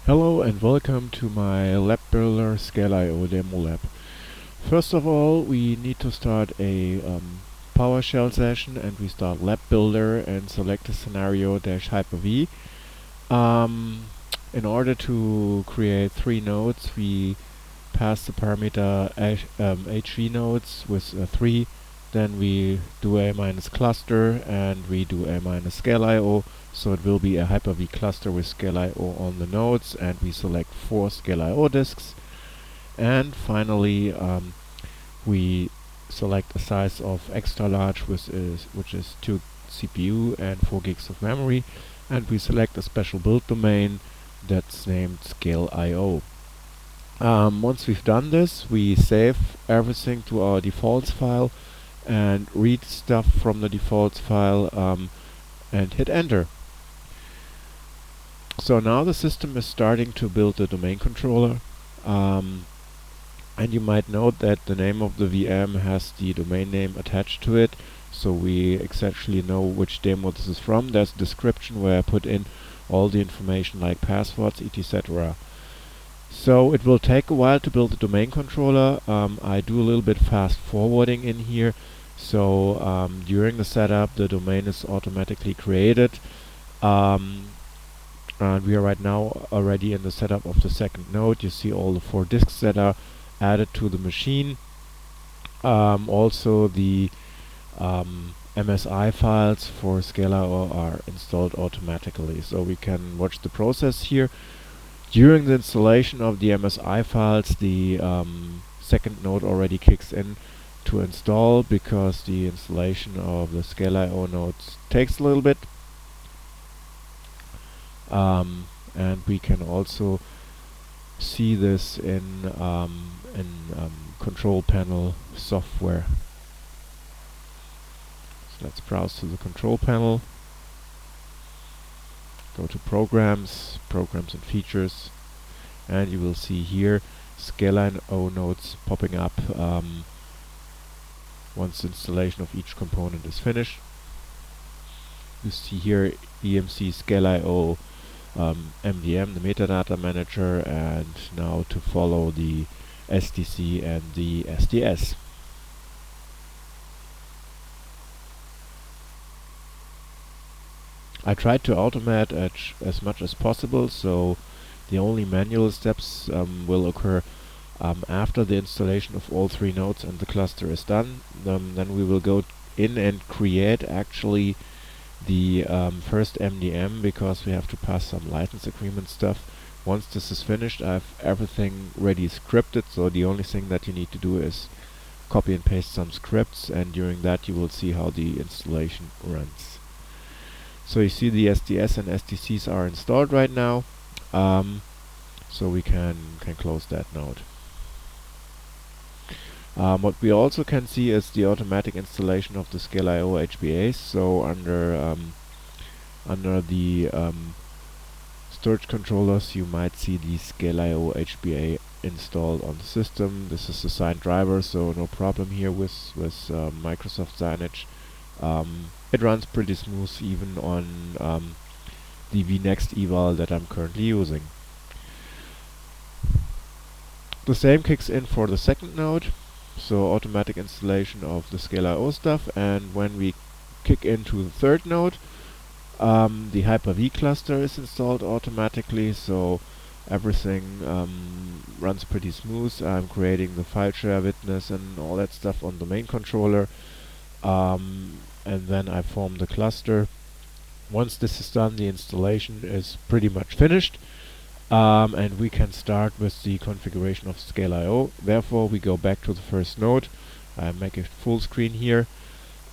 Hello and welcome to my labbuildr ScaleIO demo lab. First of all, we need to start a PowerShell session, and we start labbuildr and select the scenario -Hyper-V. In order to create 3 nodes, we pass the parameter HV nodes with 3, then we do a minus cluster and we do a minus ScaleIO, so it will be a Hyper-V cluster with ScaleIO on the nodes, and we select 4 ScaleIO disks. And finally, we select a size of extra large, which is 2 CPU and 4 gigs of memory, and we select a special build domain that's named ScaleIO. Once we've done this, we save everything to our defaults file and read stuff from the defaults file and hit enter. So now the system is starting to build the domain controller, and you might note that the name of the VM has the domain name attached to it, so we exactly know which demo this is from. There's a description where I put in all the information like passwords, etc. So it will take a while to build the domain controller. I do a little bit fast forwarding in here. So during the setup, the domain is automatically created. And we are right now already in the setup of the second node. You see all the 4 disks that are added to the machine. Also the MSI files for ScaleIO are installed automatically. So we can watch the process here. During the installation of the MSI files, the second node already kicks in to install, because the installation of the ScaleIO nodes takes a little bit. And we can also see this in control panel software. So let's browse to the control panel. Go to Programs and Features, and you will see here ScaleIO nodes popping up once installation of each component is finished. You see here EMC ScaleIO MDM, the metadata manager, and now to follow the SDC and the SDS. I tried to automate as much as possible, so the only manual steps will occur after the installation of all 3 nodes and the cluster is done. Then we will go in and create actually the first MDM, because we have to pass some license agreement stuff. Once this is finished, I have everything ready scripted, so the only thing that you need to do is copy and paste some scripts, and during that you will see how the installation runs. So you see the SDS and SDCs are installed right now, so we can close that node. What we also can see is the automatic installation of the ScaleIO HBAs. So under the storage controllers, you might see the ScaleIO HBA installed on the system. This is the signed driver, so no problem here with Microsoft signage. It runs pretty smooth even on the vNext eval that I'm currently using. The same kicks in for the second node, so automatic installation of the ScaleIO stuff, and when we kick into the third node, the Hyper-V cluster is installed automatically, so everything runs pretty smooth. I'm creating the file share witness and all that stuff on the main controller, and then I form the cluster. Once this is done, the installation is pretty much finished, and we can start with the configuration of ScaleIO. Therefore, we go back to the first node. I make it full screen here.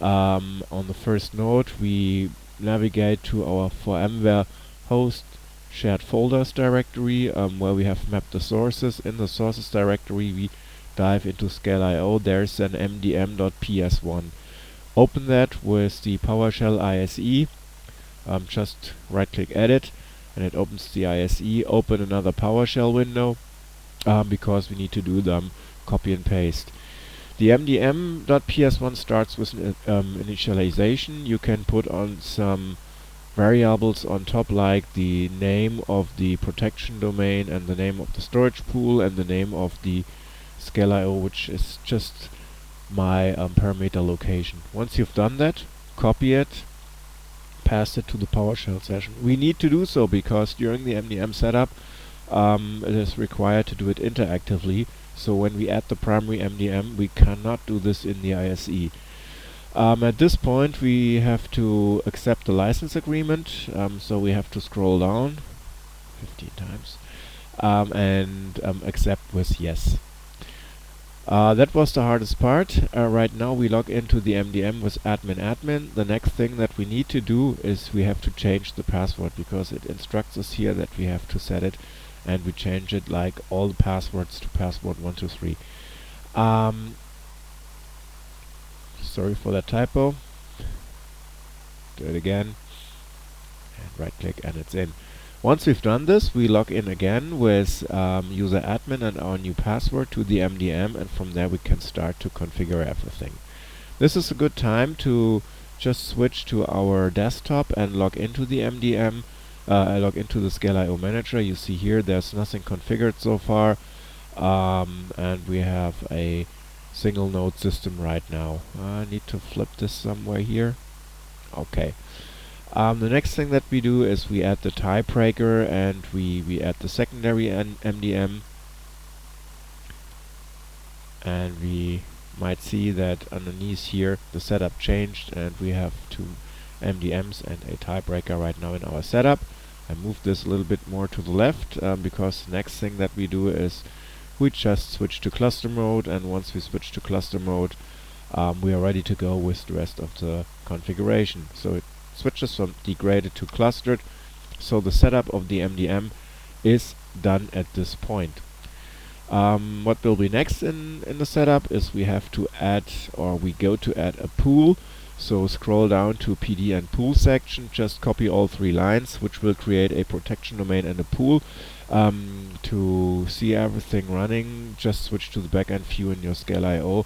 On the first node, we navigate to our VMware host shared folders directory, where we have mapped the sources. In the sources directory, we dive into ScaleIO. There's an mdm.ps1. Open that with the PowerShell ISE. Just right-click Edit, and it opens the ISE. Open another PowerShell window, because we need to do them copy and paste. The mdm.ps1 starts with an initialization. You can put on some variables on top, like the name of the protection domain and the name of the storage pool and the name of the ScaleIO, which is just my parameter location. Once you've done that, copy it, pass it to the PowerShell session. We need to do so because during the MDM setup, it is required to do it interactively. So when we add the primary MDM, we cannot do this in the ISE. At this point, we have to accept the license agreement. So we have to scroll down 15 times and accept with yes. That was the hardest part. Right now we log into the MDM with admin. The next thing that we need to do is we have to change the password, because it instructs us here that we have to set it, and we change it like all the passwords to password 123. Sorry for that typo. Do it again, and right click, and it's in. Once we've done this, we log in again with user admin and our new password to the MDM, and from there we can start to configure everything. This is a good time to just switch to our desktop and log into the MDM, log into the ScaleIO manager. You see here there's nothing configured so far, and we have a single node system right now. I need to flip this somewhere here. Okay. The next thing that we do is we add the tiebreaker, and we add the secondary MDM, and we might see that underneath here the setup changed, and we have two MDMs and a tiebreaker right now in our setup. I move this a little bit more to the left because the next thing that we do is we just switch to cluster mode, and once we switch to cluster mode, we are ready to go with the rest of the configuration. So it switches from degraded to clustered, so the setup of the MDM is done at this point. What will be next in the setup is we have to add, or we go to add a pool. So scroll down to PD and pool section, just copy all three lines, which will create a protection domain and a pool. To see everything running, just switch to the backend view in your ScaleIO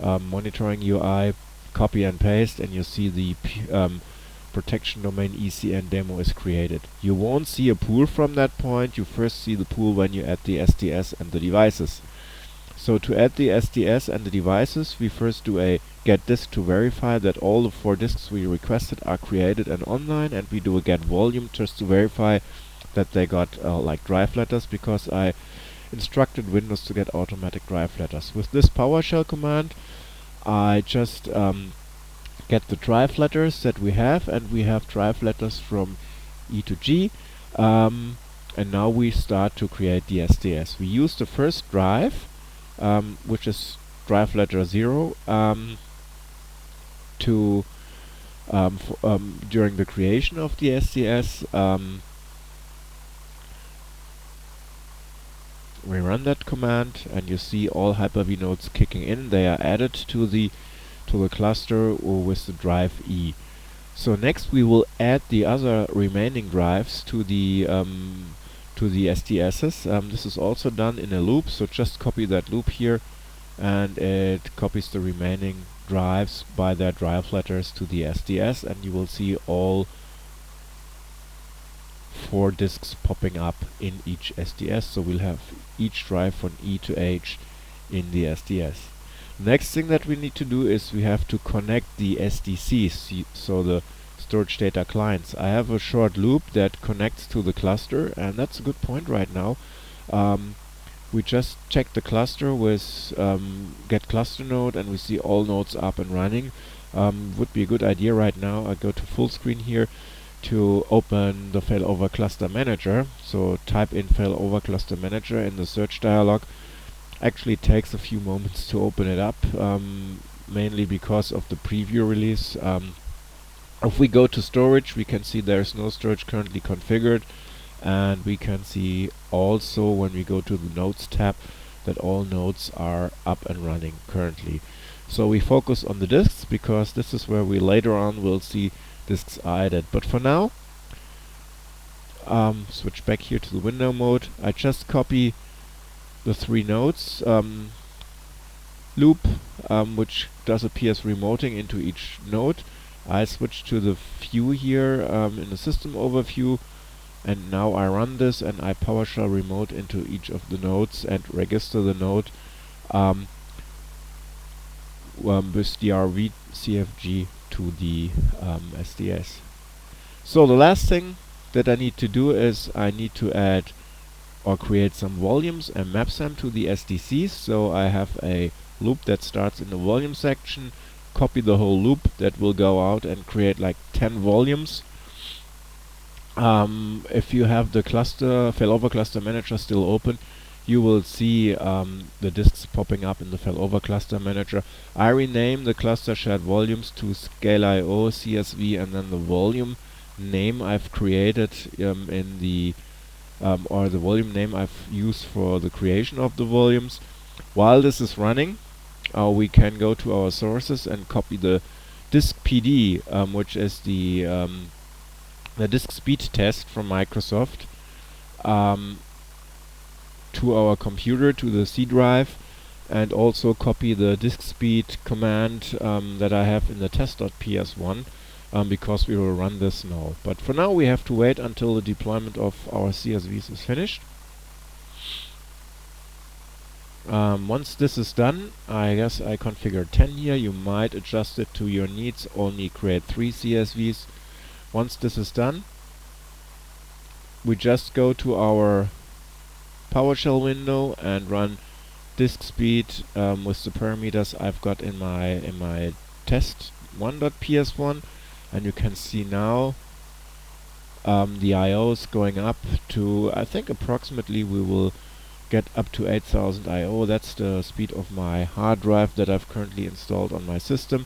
monitoring UI, copy and paste, and you see the protection domain ECN demo is created. You won't see a pool from that point. You first see the pool when you add the SDS and the devices. So to add the SDS and the devices, we first do a get disk to verify that all the 4 disks we requested are created and online, and we do a get volume just to verify that they got like drive letters, because I instructed Windows to get automatic drive letters. With this PowerShell command, I just get the drive letters that we have, and we have drive letters from E to G, and now we start to create the SDS. We use the first drive, which is drive letter 0, to during the creation of the SDS. We run that command, and you see all Hyper-V nodes kicking in. They are added to the cluster with the drive E. So next we will add the other remaining drives to the SDSs. This is also done in a loop, so just copy that loop here, and it copies the remaining drives by their drive letters to the SDS, and you will see all 4 disks popping up in each SDS. So we'll have each drive from E to H in the SDS. Next thing that we need to do is we have to connect the SDCs, so the storage data clients. I have a short loop that connects to the cluster, and that's a good point right now. We just check the cluster with get cluster node, and we see all nodes up and running. Would be a good idea right now. I go to full screen here to open the failover cluster manager. So type in failover cluster manager in the search dialog. Actually takes a few moments to open it up, mainly because of the preview release. If we go to storage, we can see there's no storage currently configured, and we can see also when we go to the nodes tab that all nodes are up and running currently. So we focus on the disks, because this is where we later on will see disks are added. But for now, switch back here to the window mode. I just copy the 3 nodes loop, which does a PS remoting into each node, I switch to the view here in the system overview, and now I run this and I PowerShell remote into each of the nodes and register the node um, with the RV CFG to the SDS. So the last thing that I need to do is I need to add or create some volumes and maps them to the SDCs. So I have a loop that starts in the volume section, copy the whole loop that will go out and create like 10 volumes. If you have the failover cluster manager still open, you will see the disks popping up in the failover cluster manager. I rename the cluster shared volumes to ScaleIO CSV, and then the volume name I've created in the or the volume name I've used for the creation of the volumes. While this is running, we can go to our sources and copy the disk PD, which is the disk speed test from Microsoft, to our computer, to the C drive, and also copy the disk speed command that I have in the test.ps1, because we will run this now. But for now we have to wait until the deployment of our CSVs is finished. Once this is done, I guess I configured 10 here. You might adjust it to your needs, only create 3 CSVs. Once this is done, we just go to our PowerShell window and run disk speed with the parameters I've got in my test1.ps1, and you can see now the I/O is going up to, I think approximately we will get up to 8000 I/O. That's the speed of my hard drive that I've currently installed on my system.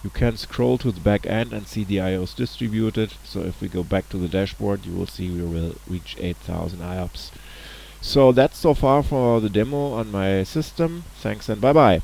You can scroll to the back end and see the IOs distributed. So if we go back to the dashboard, you will see we will reach 8000 IOPS. So that's so far for the demo on my system. Thanks and bye bye.